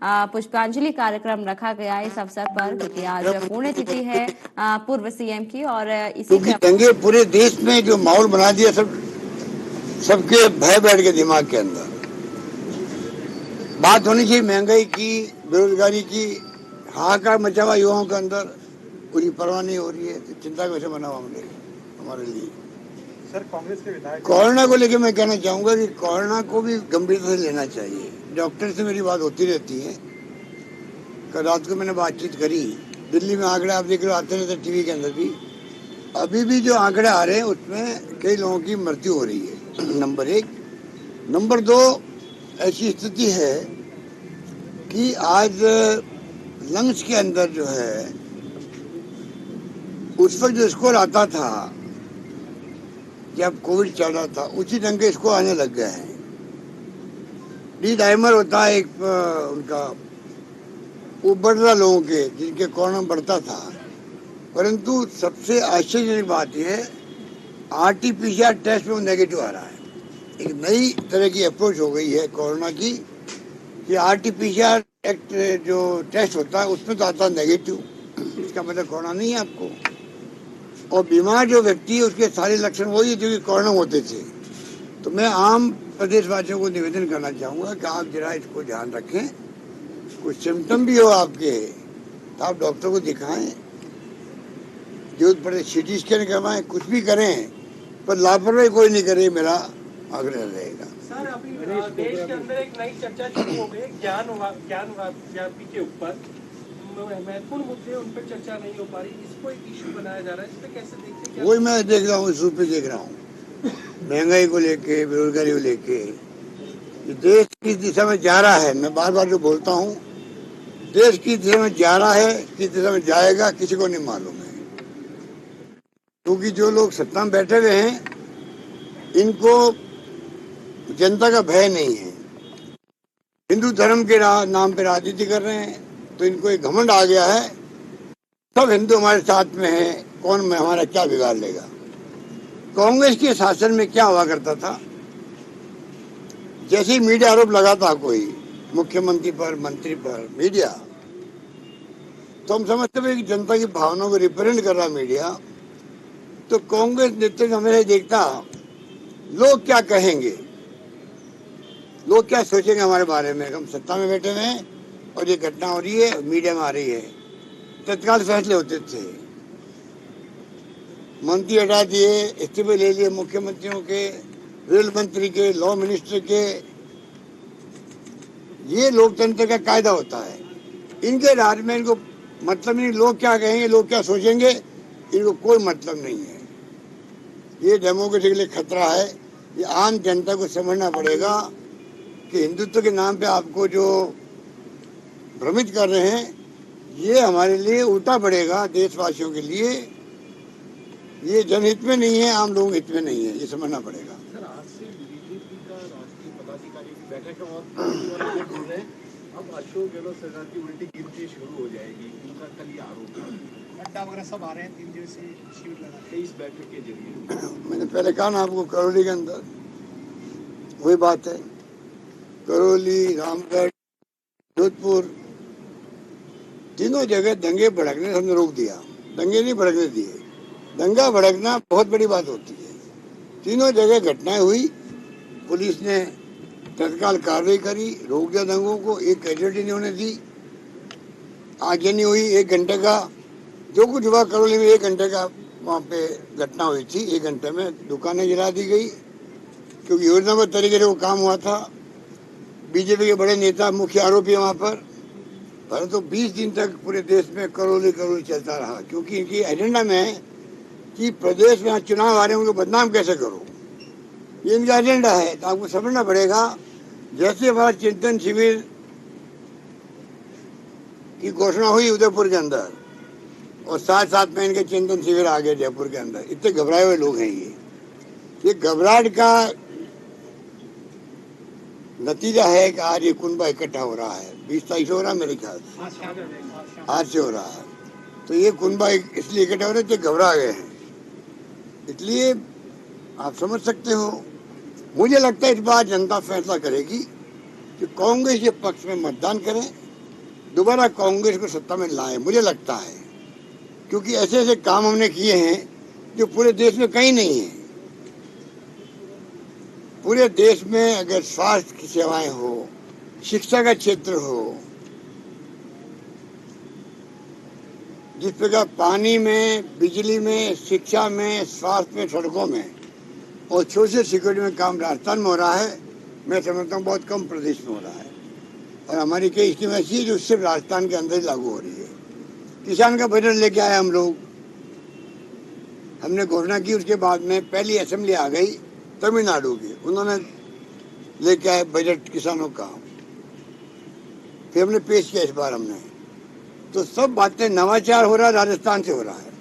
पुष्पांजलि कार्यक्रम रखा गया इस अवसर पर, क्योंकि आज पुण्यतिथि है पूर्व सीएम की। और इसी क्योंकि दंगे पूरे देश में जो माहौल बना दिया, सबके भय बैठ गए दिमाग के अंदर। बात होनी चाहिए महंगाई की, बेरोजगारी की, हाहाकार मचा हुआ युवाओं के अंदर, पूरी परवाह नहीं हो रही है। तो चिंता कैसे बनाओ हमने हमारे लिए। सर, कांग्रेस के विधायक कोरोना को लेकर मैं कहना चाहूंगा कि कोरोना को भी गंभीरता से लेना चाहिए। डॉक्टर से मेरी बात होती रहती है। कल रात को मैंने बातचीत करी। दिल्ली में आंकड़े आप देख रहे हो, आते रहते टीवी के अंदर भी। अभी भी जो आंकड़े आ रहे हैं उसमें कई लोगों की मृत्यु हो रही है, नंबर एक। नंबर दो, ऐसी स्थिति है कि आज लंग्स के अंदर जो है, उस वक्त जो स्कोर आता था जब कोविड चल रहा था, उसी ढंग के स्कोर आने लग गए हैं। डी डाइमर होता है एक उनका, वो बढ़ रहा लोगों के, जिनके कोरोना बढ़ता था। परंतु सबसे आश्चर्यजनक बात यह है, आरटीपीसीआर टेस्ट में नेगेटिव आ रहा है। एक नई तरह की अप्रोच हो गई है कोरोना की, कि आरटीपीसीआर जो टेस्ट होता है उसमें तो आता है नेगेटिव। इसका मतलब कोरोना नहीं है आपको। और बीमार जो व्यक्ति है उसके सारे लक्षण वही है जो कि कोरोना होते थे। तो मैं आम प्रदेशवासियों को निवेदन करना चाहूँगा कि आप जरा इसको ध्यान रखें। कुछ सिम्टम भी हो आपके तो आप डॉक्टर को दिखाएं, जरूरत पड़े सीटी स्कैन करवाएं, कुछ भी करें, पर लापरवाही कोई नहीं करे, मेरा आग्रह रहेगा। सर, अभी देश के अंदर एक नई चर्चा शुरू हो गई ज्ञानवापी के ऊपर। महत्वपूर्ण मुद्दे उन पर चर्चा नहीं हो पा रही, इसको एक इशू बनाया जा रहा है। इस पे कैसे देखते हैं? वही मैं देख रहा हूँ, इस रूप में देख रहा हूँ, महंगाई को लेके, बेरोजगारी को लेके। देश किस दिशा में जा रहा है, मैं बार बार जो बोलता हूँ, देश किस दिशा में जा रहा है, किस दिशा में जाएगा, किसी को नहीं मालूम है। क्योंकि जो लोग सत्ता में बैठे हुए हैं, इनको जनता का भय नहीं है। हिंदू धर्म के नाम पे राजनीति कर रहे हैं, तो इनको एक घमंड आ गया है, सब हिंदू हमारे साथ में है, कौन हमारा क्या बिगाड़ लेगा। कांग्रेस के शासन में क्या हुआ करता था, जैसे ही मीडिया आरोप लगाता कोई मुख्यमंत्री पर, मंत्री पर, मीडिया, तो हम समझते थे कि जनता की भावनाओं को रिप्रेजेंट कर रहा मीडिया। तो कांग्रेस नेतृत्व हमें देखता लोग क्या कहेंगे, लोग क्या सोचेंगे हमारे बारे में। हम सत्ता में बैठे हुए हैं और ये घटना हो रही है, मीडिया में आ रही है, तत्काल फैसले होते थे। मंत्री हटा दिए, इस्तीफे ले लिए मुख्यमंत्रियों के, रेल मंत्री के, लॉ मिनिस्टर के। ये लोकतंत्र का कायदा होता है। इनके राज में इनको मतलब नहीं, लोग क्या कहेंगे, लोग क्या सोचेंगे, इनको कोई मतलब नहीं है। ये डेमोक्रेसी के लिए खतरा है। ये आम जनता को समझना पड़ेगा कि हिंदुत्व के नाम पे आपको जो भ्रमित कर रहे हैं, ये हमारे लिए उल्टा पड़ेगा, देशवासियों के लिए। ये जनहित में नहीं है, आम लोगों हित में नहीं है, ये समझना पड़ेगा। सर, आज से बीजेपी का राष्ट्रीय पदाधिकारी की बैठक और अब अशोक गहलोत सरकार की उल्टी गिनती शुरू हो जाएगी। उनका कल ये आरोप है, अड्डा वगैरह सब आ रहे हैं 3 दिवसीय शिविर लगा इस बैठक के जरिए। मैंने पहले कहा ना आपको, करौली के अंदर वही बात है। करौली, रामगढ़, जोधपुर, तीनों जगह दंगे भड़कने हमने रोक दिया। दंगे नहीं भड़कने दिए। दंगा भड़कना बहुत बड़ी बात होती है। तीनों जगह घटनाएं हुई, पुलिस ने तत्काल कार्रवाई करी, रोक दिया दंगों को, एक कैजुअल्टी नहीं होने दी। आगजनी हुई 1 घंटे का, जो कुछ हुआ करौली में 1 घंटे का वहाँ पे घटना हुई थी। 1 घंटे में दुकानें जला दी गई, क्योंकि योजनाबद्ध तरीके से वो काम हुआ था। बीजेपी के बड़े नेता मुख्य आरोपी है वहाँ पर। परंतु 20 दिन तक पूरे देश में करौली चलता रहा, क्योंकि इनकी एजेंडा में है कि प्रदेश में चुनाव आ रहे हैं, उनको बदनाम कैसे करो, ये इनका एजेंडा है। तो आपको समझना पड़ेगा, जैसे हमारा चिंतन शिविर की घोषणा हुई उदयपुर के अंदर, और साथ साथ में इनके चिंतन शिविर आ गए जयपुर के अंदर। इतने घबराए हुए लोग हैं। ये घबराहट का नतीजा है कि आज ये कुनबा इकट्ठा हो रहा है। 20 तारीख से हो रहा है मेरे ख्याल से, आज से हो रहा है। तो ये कुनबा इसलिए इकट्ठा हो रहे थे, घबरा गए हैं। इसलिए आप समझ सकते हो, मुझे लगता है इस बार जनता फैसला करेगी कि कांग्रेस के पक्ष में मतदान करें दोबारा कांग्रेस को सत्ता में लाए, मुझे लगता है, क्योंकि ऐसे ऐसे काम हमने किए हैं जो पूरे देश में कहीं नहीं है। पूरे देश में अगर स्वास्थ्य की सेवाएं हो, शिक्षा का क्षेत्र हो, जिस प्रकार पानी में, बिजली में, शिक्षा में, स्वास्थ्य में, सड़कों में और सोशल सिक्योरिटी में काम राजस्थान में हो रहा है, मैं समझता हूँ बहुत कम प्रदेश में हो रहा है। और हमारी कई स्कीम ऐसी है जो सिर्फ राजस्थान के अंदर ही लागू हो रही है। किसान का बजट लेके आए हम लोग, हमने घोषणा की, उसके बाद में पहली असेंबली आ गई तमिलनाडु की, उन्होंने लेके आए बजट किसानों का, फिर हमने पेश किया इस बार हमने। तो सब बातें नवाचार हो रहा है, राजस्थान से हो रहा है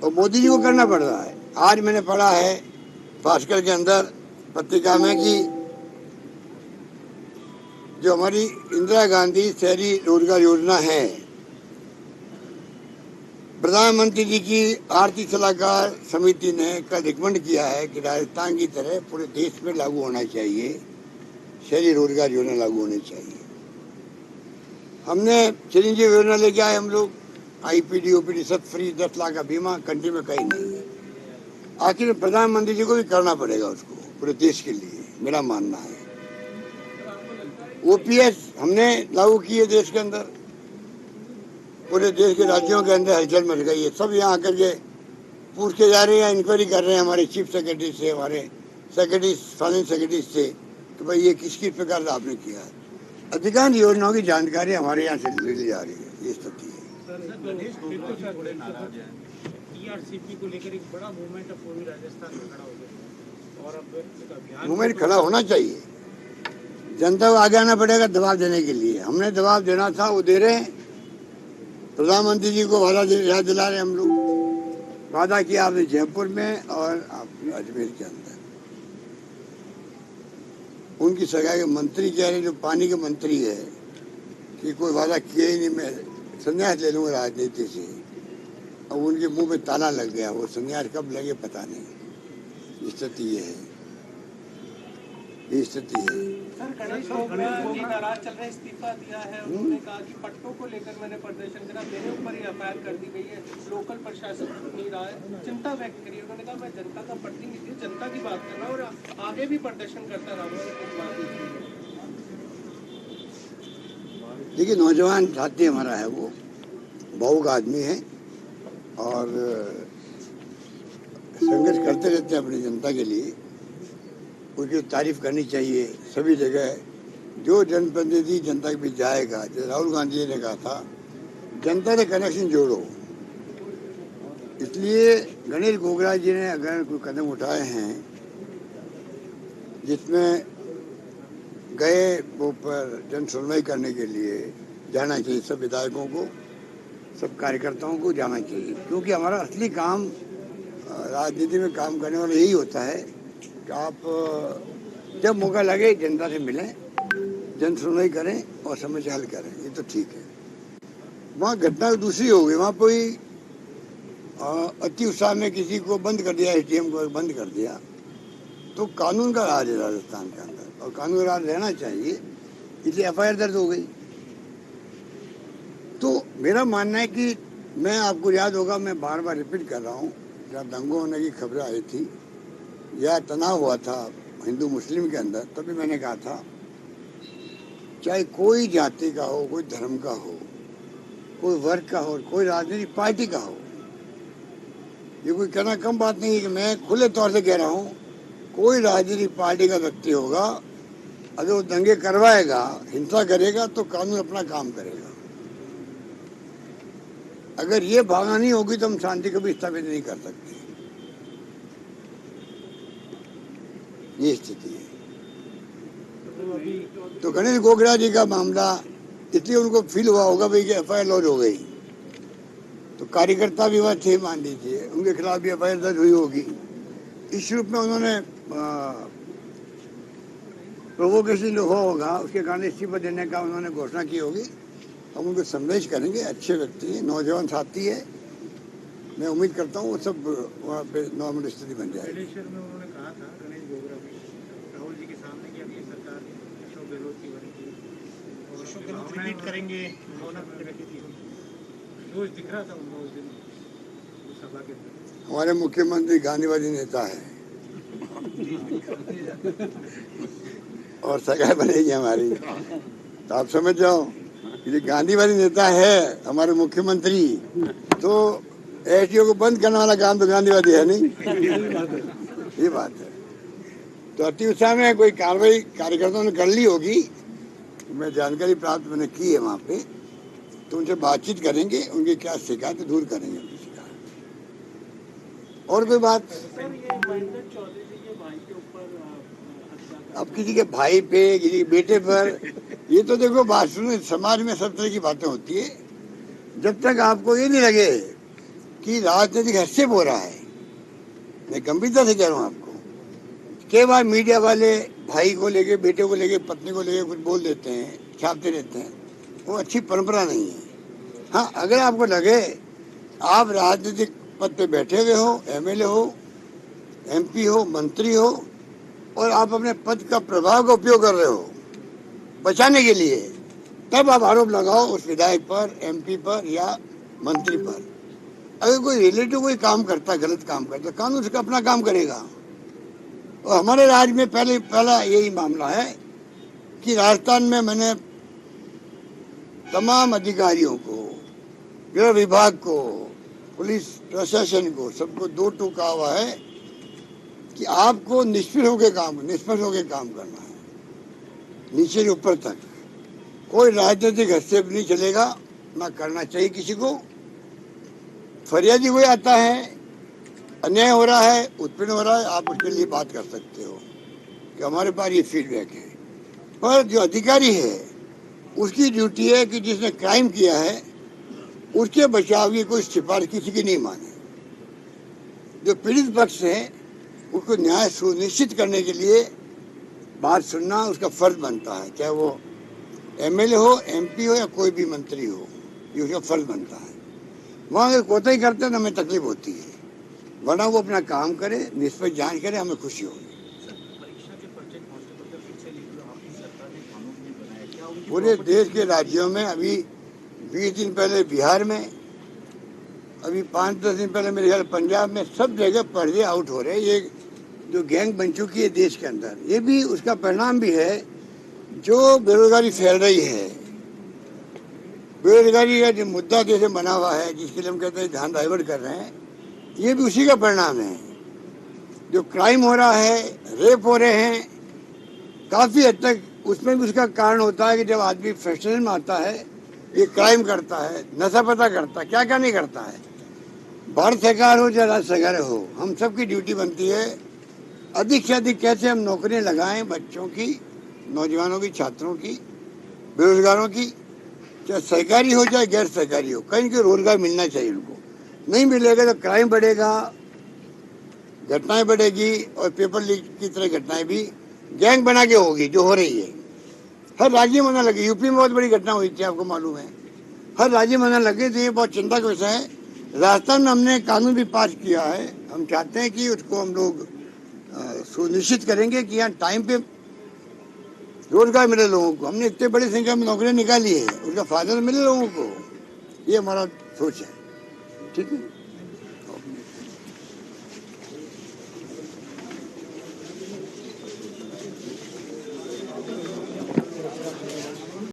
और मोदी जी को करना पड़ रहा है। आज मैंने पढ़ा है भास्कर के अंदर पत्रिका में कि जो हमारी इंदिरा गांधी शहरी रोजगार योजना है, प्रधानमंत्री जी की आर्थिक सलाहकार समिति ने कल रिकमेंड किया है कि राजस्थान की तरह पूरे देश में लागू होना चाहिए, शहरी रोजगार योजना लागू होनी चाहिए। हमने चिरंजीवी योजना लेके आए हम लोग, आईपीडी ओपीडी सब फ्री, 10 लाख का बीमा, कंट्री में कहीं नहीं है। आखिर प्रधानमंत्री जी को भी करना पड़ेगा उसको पूरे देश के लिए, मेरा मानना है। ओपीएस हमने लागू किए देश के अंदर, पूरे देश के राज्यों के अंदर हलचल मच गई है। सब यहाँ आकर के पूछ के जा रहे हैं, इंक्वायरी कर रहे हैं हमारे चीफ सेक्रेटरी से, हमारे सेक्रेटरी, फाइनेंस सेक्रेटरी से कि भाई ये किस किस प्रकार से आपने किया है। अधिकांश योजनाओं की जानकारी हमारे यहाँ से ली जा रही है, ये स्थिति है। टीआरसीपी को लेकर एक बड़ा मूवमेंट पूरी राजस्थान में खड़ा हो गया और अब मूवमेंट खड़ा होना चाहिए, जनता को आगे आना पड़ेगा दबाव देने के लिए। हमने दबाव देना था, वो दे रहे हैं। प्रधानमंत्री जी को वादा याद दिला रहे हम लोग। वादा किया आपने जयपुर में और आपने अजमेर के अंदर। उनकी सरकार के मंत्री कह रहे, जो पानी के मंत्री है, कि कोई वादा किया ही नहीं, मैं संन्यास ले लूंगा राजनीति से। अब उनके मुंह में ताला लग गया, वो संन्यास कब लगे पता नहीं। स्थिति ये है, ये स्थिति है। सर गणेश गोगरा नाराज चल रहे, इस्तीफा दिया है। उन्होंने कहा कि पट्टों को लेकर मैंने प्रदर्शन करा, मेरे ऊपर ही एफआईआर कर दी गई है, लोकल प्रशासन नहीं रहा है, चिंता व्यक्त करी। उन्होंने कहा मैं जनता का प्रतिनिधि, जनता की बात कर रहा हूँ और आगे भी प्रदर्शन करता रहूंगा। देखिए, नौजवान साथी हमारा है, वो भावुक आदमी है और संघर्ष करते रहते हैं अपनी जनता के लिए। उसकी तारीफ करनी चाहिए सभी जगह। जो जनप्रतिनिधि जनता के बीच जाएगा, जैसे राहुल गांधी जी ने कहा था, जनता से कनेक्शन जोड़ो। इसलिए गणेश गोगरा जी ने अगर कोई कदम उठाए हैं जिसमें गए वो पर जन सुनवाई करने के लिए जाना चाहिए, सब विधायकों को, सब कार्यकर्ताओं को जाना चाहिए। क्योंकि हमारा असली काम राजनीति में काम करने वाला यही होता है कि आप जब मौका लगे जनता से मिलें, जन सुनवाई करें और समस्या हल करें, ये तो ठीक है। वहाँ घटना दूसरी हो गई, वहाँ कोई अति उत्साह में किसी को बंद कर दिया, एसडीएम को बंद कर दिया। तो कानून का राज है राजस्थान के अंदर और कानून का राज रहना चाहिए, इसलिए एफआईआर दर्ज हो गई। तो मेरा मानना है कि मैं, आपको याद होगा, मैं बार बार रिपीट कर रहा हूँ, जब दंगों होने की खबरें आई थी या तनाव हुआ था हिंदू मुस्लिम के अंदर, तभी मैंने कहा था चाहे कोई जाति का हो, कोई धर्म का हो, कोई वर्ग का हो, कोई राजनीतिक पार्टी का हो, ये कोई कहना कम बात नहीं है कि मैं खुले तौर से कह रहा हूँ, कोई राजनीतिक पार्टी का व्यक्ति होगा, अगर वो दंगे करवाएगा, हिंसा करेगा, तो कानून अपना काम करेगा। अगर ये भावना नहीं होगी तो हम शांति कभी स्थापित नहीं कर सकते। ये स्थिति है। तो गणेश गोगरा जी का मामला, इसलिए उनको फील हुआ होगा भाई कि एफआईआर लॉन्च हो गई, तो कार्यकर्ता भी वह थे, मान लीजिए, उनके खिलाफ भी एफआईआर दर्ज हुई होगी। इस रूप में उन्होंने प्रोवोकेशन हुआ होगा, उसके कारण इस्तीफा देने का उन्होंने घोषणा की होगी। हम उनको संदेश करेंगे, अच्छे व्यक्ति हैं, नौजवान साथी है, मैं उम्मीद करता हूँ वो सब वहाँ पे नॉर्मल स्थिति बन जाएगी। में उन्होंने कहा था गणेश गोगरा भी राहुल जी के सामने कि अगली सरकार अशोक गहलोत की बनेगी, और अशोक गहलोत करेंगे भावना रखी थी, जोश दिख रहा था उनको उस दिन सभा के अंदर। हमारे मुख्यमंत्री गांधीवादी नेता है और सरकार बनेगी हमारी, तो आप समझ जाओ कि गांधीवादी नेता है हमारे मुख्यमंत्री, तो एसडीओ को बंद करने वाला काम तो गांधीवादी है नहीं। ये बात है। तो अति उत्साह में कोई कार्रवाई कार्यकर्ताओं ने कर ली होगी, मैं जानकारी प्राप्त मैंने की है वहाँ पे, तो उनसे बातचीत करेंगे, उनकी क्या शिकायत दूर करेंगे उनकी शिकायत। और कोई बात? अब किसी के भाई पे, किसी के बेटे पर, ये तो देखो बात सुनो, समाज में सब तरह की बातें होती है। जब तक आपको ये नहीं लगे कि राजनीतिक हस्तक्षेप हो रहा है, मैं गंभीरता से कह रहा हूँ आपको, कई बार मीडिया वाले भाई को लेके, बेटे को लेके, पत्नी को लेके कुछ बोल देते हैं, छापते रहते हैं, वो अच्छी परंपरा नहीं है। हाँ, अगर आपको लगे आप राजनीतिक पद पे बैठे हुए हो, एमएलए हो, एमपी हो, मंत्री हो, और आप अपने पद का प्रभाव का उपयोग कर रहे हो बचाने के लिए, तब आप आरोप लगाओ उस विधायक पर, एमपी पर या मंत्री पर। अगर कोई रिलेटिव कोई काम करता है, गलत काम करता है, कानून उसका अपना काम करेगा। और हमारे राज्य में पहला यही मामला है कि राजस्थान में मैंने तमाम अधिकारियों को, गृह विभाग को, पुलिस प्रशासन को, सबको दो टूका हुआ है कि आपको निष्पक्ष होकर काम करना है, नीचे से ऊपर तक कोई राजनीतिक हस्तक्षेप नहीं चलेगा, ना करना चाहिए किसी को। फरियादी कोई आता है, अन्याय हो रहा है, उत्पीड़न हो रहा है, आप उसके लिए बात कर सकते हो कि हमारे पास ये फीडबैक है। पर जो अधिकारी है उसकी ड्यूटी है कि जिसने क्राइम किया है उसके बचाव की कोई सिफारिश किसी की नहीं माने। जो पीड़ित पक्ष है उसको न्याय सुनिश्चित करने के लिए बात सुनना उसका फर्ज बनता है, चाहे वो एमएलए हो, एमपी हो या कोई भी मंत्री हो, ये उसका फर्ज बनता है। वहाँ अगर कोताही करते हैं तो हमें तकलीफ होती है, वरना वो अपना काम करे, निष्पक्ष जांच करे, हमें खुशी होगी। पूरे देश के राज्यों में अभी 20 दिन पहले बिहार में, अभी 5-10 दिन पहले मेरे ख्याल पंजाब में, सब जगह पर्दे आउट हो रहे हैं। ये जो गैंग बन चुकी है देश के अंदर, ये भी उसका परिणाम भी है। जो बेरोजगारी फैल रही है, बेरोजगारी का जो मुद्दा देश में बना हुआ है, जिसके लिए हम कहते हैं ध्यान डाइवर्ट कर रहे हैं, ये भी उसी का परिणाम है। जो क्राइम हो रहा है, रेप हो रहे हैं, काफी हद तक उसमें भी उसका कारण होता है कि जब आदमी फ्रस्ट्रेशन में आता है, ये क्राइम करता है, नशा पता करता है, क्या क्या नहीं करता है। भारत सरकार हो चाहे राज्य सरकार हो, हम सबकी ड्यूटी बनती है अधिक से अधिक कैसे हम नौकरियां लगाएं बच्चों की, नौजवानों की, छात्रों की, बेरोजगारों की, चाहे सरकारी हो चाहे गैर सरकारी हो, कहीं को रोजगार मिलना चाहिए उनको। नहीं मिलेगा तो क्राइम बढ़ेगा, घटनाएं बढ़ेगी, और पेपर लीक की तरह घटनाएं भी गैंग बना के होगी, जो हो रही है। हर राज्य में होने लगी, यूपी में बहुत बड़ी घटना हुई थी, आपको मालूम है, हर राज्य में होने लगी थी। ये बहुत चिंता का विषय है। राजस्थान में हमने कानून भी पास किया है, हम चाहते हैं कि उसको हम लोग सुनिश्चित करेंगे कि यहाँ टाइम पे रोजगार मिले लोगों को। हमने इतने बड़ी संख्या में नौकरियां निकाली है, उसका फायदा मिले लोगों को, ये हमारा सोच है। ठीक है।